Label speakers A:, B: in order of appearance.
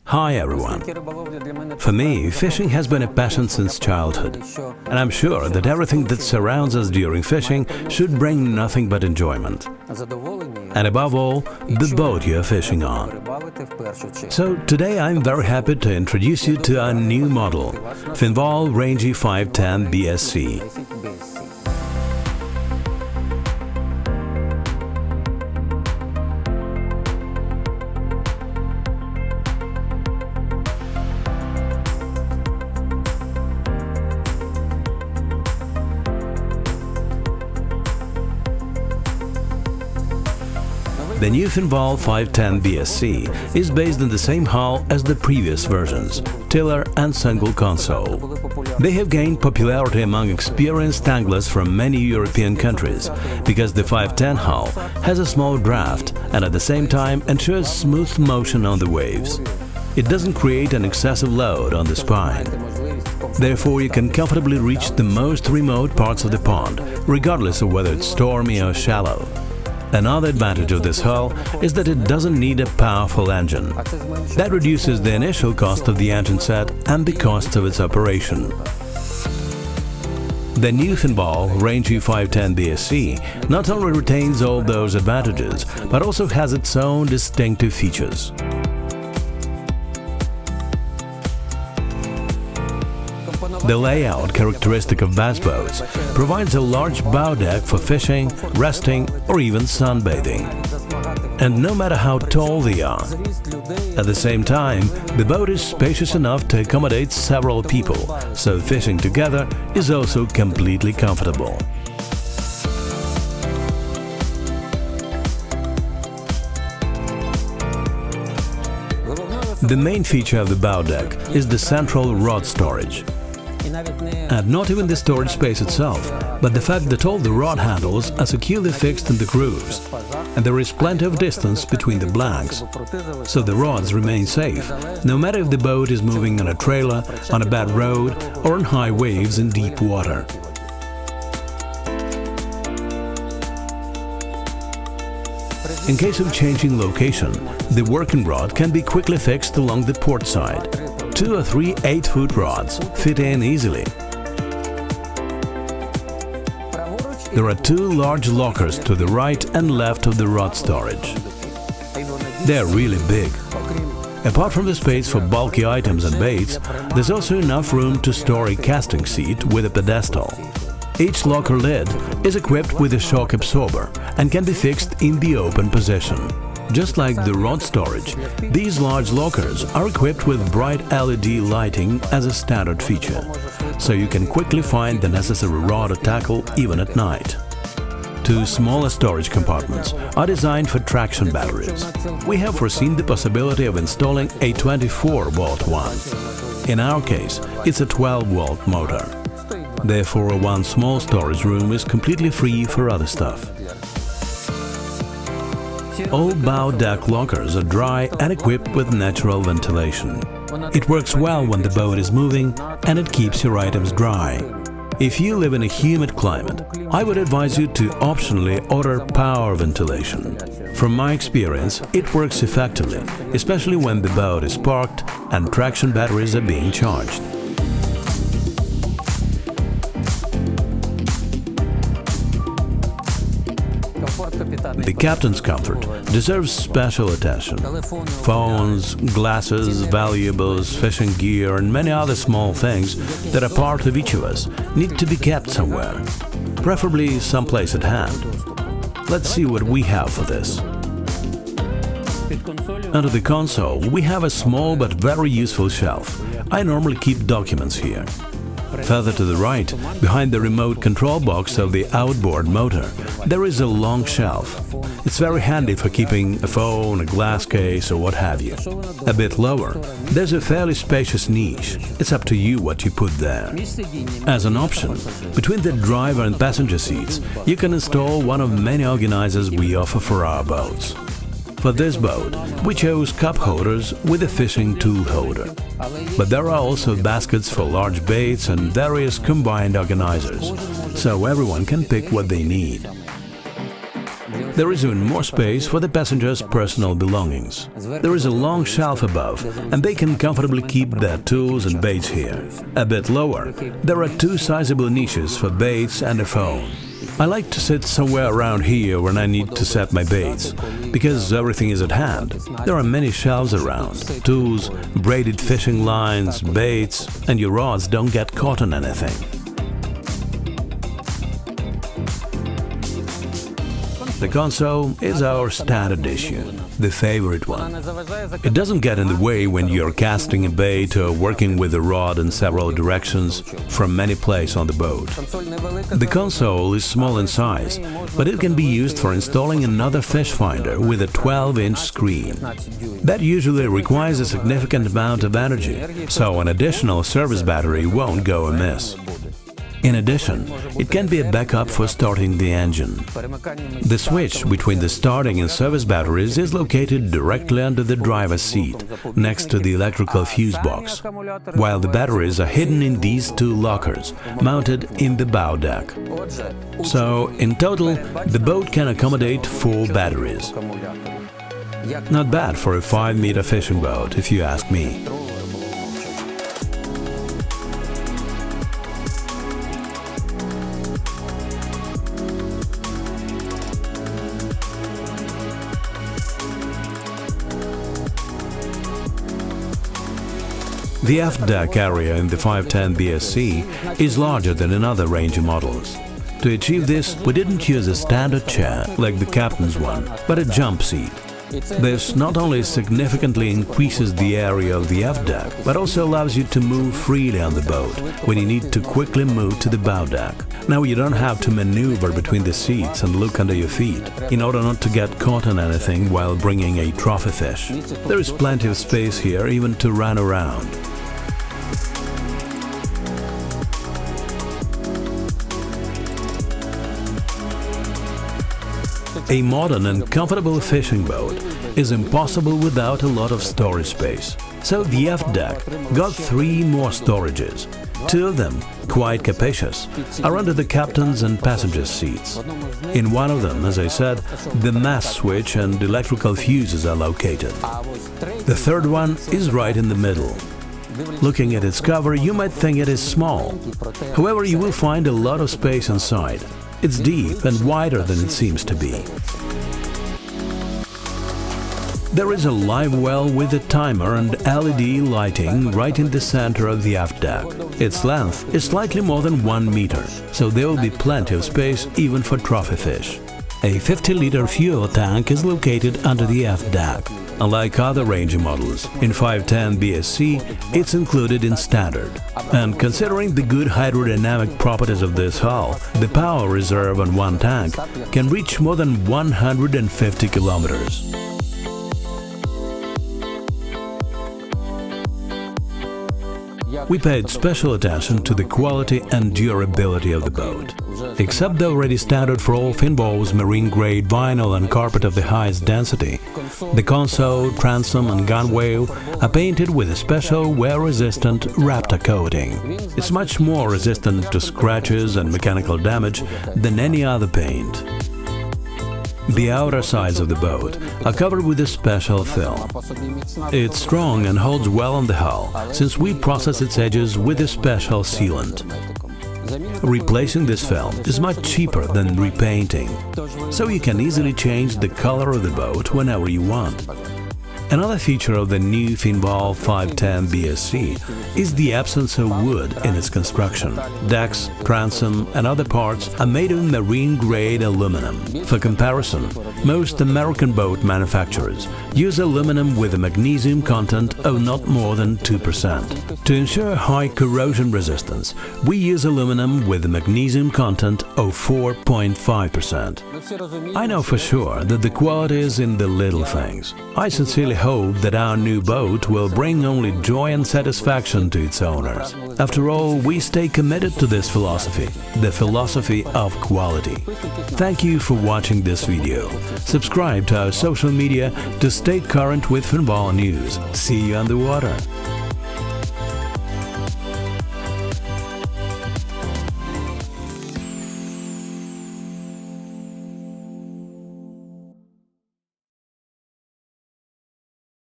A: Hi everyone. For me, fishing has been a passion since childhood, and I'm sure that everything that surrounds us during fishing should bring nothing but enjoyment. And above all, the boat you're fishing on. So today I'm very happy to introduce you to our new model, Finval Rangy 510 BSC. The new Finval 510 BSC is based on the same hull as the previous versions, tiller and single console. They have gained popularity among experienced anglers from many European countries because the 510 hull has a small draft and at the same time ensures smooth motion on the waves. It doesn't create an excessive load on the spine. Therefore, you can comfortably reach the most remote parts of the pond, regardless of whether it's stormy or shallow. Another advantage of this hull is that it doesn't need a powerful engine. That reduces the initial cost of the engine set and the cost of its operation. The new Finval Rangy 510 BSC not only retains all those advantages, but also has its own distinctive features. The layout characteristic of bass boats provides a large bow deck for fishing, resting or even sunbathing. And no matter how tall they are, at the same time, the boat is spacious enough to accommodate several people, so fishing together is also completely comfortable. The main feature of the bow deck is the central rod storage. And not even the storage space itself, but the fact that all the rod handles are securely fixed in the grooves, and there is plenty of distance between the blanks, so the rods remain safe, no matter if the boat is moving on a trailer, on a bad road or on high waves in deep water. In case of changing location, the working rod can be quickly fixed along the port side. 2 or 3 8-foot rods fit in easily. There are 2 large lockers to the right and left of the rod storage. They are really big. Apart from the space for bulky items and baits, there's also enough room to store a casting seat with a pedestal. Each locker lid is equipped with a shock absorber and can be fixed in the open position. Just like the rod storage, these large lockers are equipped with bright LED lighting as a standard feature, so you can quickly find the necessary rod or tackle even at night. 2 smaller storage compartments are designed for traction batteries. We have foreseen the possibility of installing a 24-volt one. In our case, it's a 12-volt motor. Therefore, one small storage room is completely free for other stuff. All bow deck lockers are dry and equipped with natural ventilation. It works well when the boat is moving and it keeps your items dry. If you live in a humid climate, I would advise you to optionally order power ventilation. From my experience, it works effectively, especially when the boat is parked and traction batteries are being charged. The captain's comfort deserves special attention. Phones, glasses, valuables, fishing gear and many other small things that are part of each of us need to be kept somewhere, preferably someplace at hand. Let's see what we have for this. Under the console, we have a small but very useful shelf. I normally keep documents here. Further to the right, behind the remote control box of the outboard motor, there is a long shelf. It's very handy for keeping a phone, a glass case or what have you. A bit lower, there's a fairly spacious niche. It's up to you what you put there. As an option, between the driver and passenger seats, you can install one of many organizers we offer for our boats. For this boat, we chose cup holders with a fishing tool holder. But there are also baskets for large baits and various combined organizers, so everyone can pick what they need. There is even more space for the passengers' personal belongings. There is a long shelf above, and they can comfortably keep their tools and baits here. A bit lower, there are two sizable niches for baits and a phone. I like to sit somewhere around here when I need to set my baits, because everything is at hand. There are many shelves around, tools, braided fishing lines, baits, and your rods don't get caught on anything. The console is our standard issue, the favorite one. It doesn't get in the way when you're casting a bait or working with a rod in several directions from many places on the boat. The console is small in size, but it can be used for installing another fish finder with a 12-inch screen. That usually requires a significant amount of energy, so an additional service battery won't go amiss. In addition, it can be a backup for starting the engine. The switch between the starting and service batteries is located directly under the driver's seat, next to the electrical fuse box, while the batteries are hidden in these two lockers, mounted in the bow deck. So, in total, the boat can accommodate 4 batteries. Not bad for a 5-meter fishing boat, if you ask me. The aft deck area in the 510 BSC is larger than in other Rangy models. To achieve this, we didn't use a standard chair like the captain's one, but a jump seat. This not only significantly increases the area of the aft deck, but also allows you to move freely on the boat when you need to quickly move to the bow deck. Now you don't have to maneuver between the seats and look under your feet in order not to get caught on anything while bringing a trophy fish. There is plenty of space here even to run around. A modern and comfortable fishing boat is impossible without a lot of storage space. So the aft deck got 3 more storages. 2 of them, quite capacious, are under the captain's and passenger's seats. In one of them, as I said, the mast switch and electrical fuses are located. The third one is right in the middle. Looking at its cover, you might think it is small. However, you will find a lot of space inside. It's deep and wider than it seems to be. There is a live well with a timer and LED lighting right in the center of the aft deck. Its length is slightly more than 1 meter, so there will be plenty of space even for trophy fish. A 50-liter fuel tank is located under the aft deck. Unlike other Rangy models, in 510 BSC it's included in standard. And considering the good hydrodynamic properties of this hull, the power reserve on one tank can reach more than 150 kilometers. We paid special attention to the quality and durability of the boat. Except the already standard for all Finval's marine-grade vinyl and carpet of the highest density, the console, transom and gunwale are painted with a special wear-resistant Raptor coating. It's much more resistant to scratches and mechanical damage than any other paint. The outer sides of the boat are covered with a special film. It's strong and holds well on the hull, since we process its edges with a special sealant. Replacing this film is much cheaper than repainting, so you can easily change the color of the boat whenever you want. Another feature of the new Finval 510 BSC is the absence of wood in its construction. Decks, transom and other parts are made of marine-grade aluminum. For comparison, most American boat manufacturers use aluminum with a magnesium content of not more than 2%. To ensure high corrosion resistance, we use aluminum with a magnesium content of 4.5%. I know for sure that the quality is in the little things. I sincerely hope that our new boat will bring only joy and satisfaction to its owners. After all, we stay committed to this philosophy, the philosophy of quality. Thank you for watching this video. Subscribe to our social media to stay current with Finval news. See you on the water!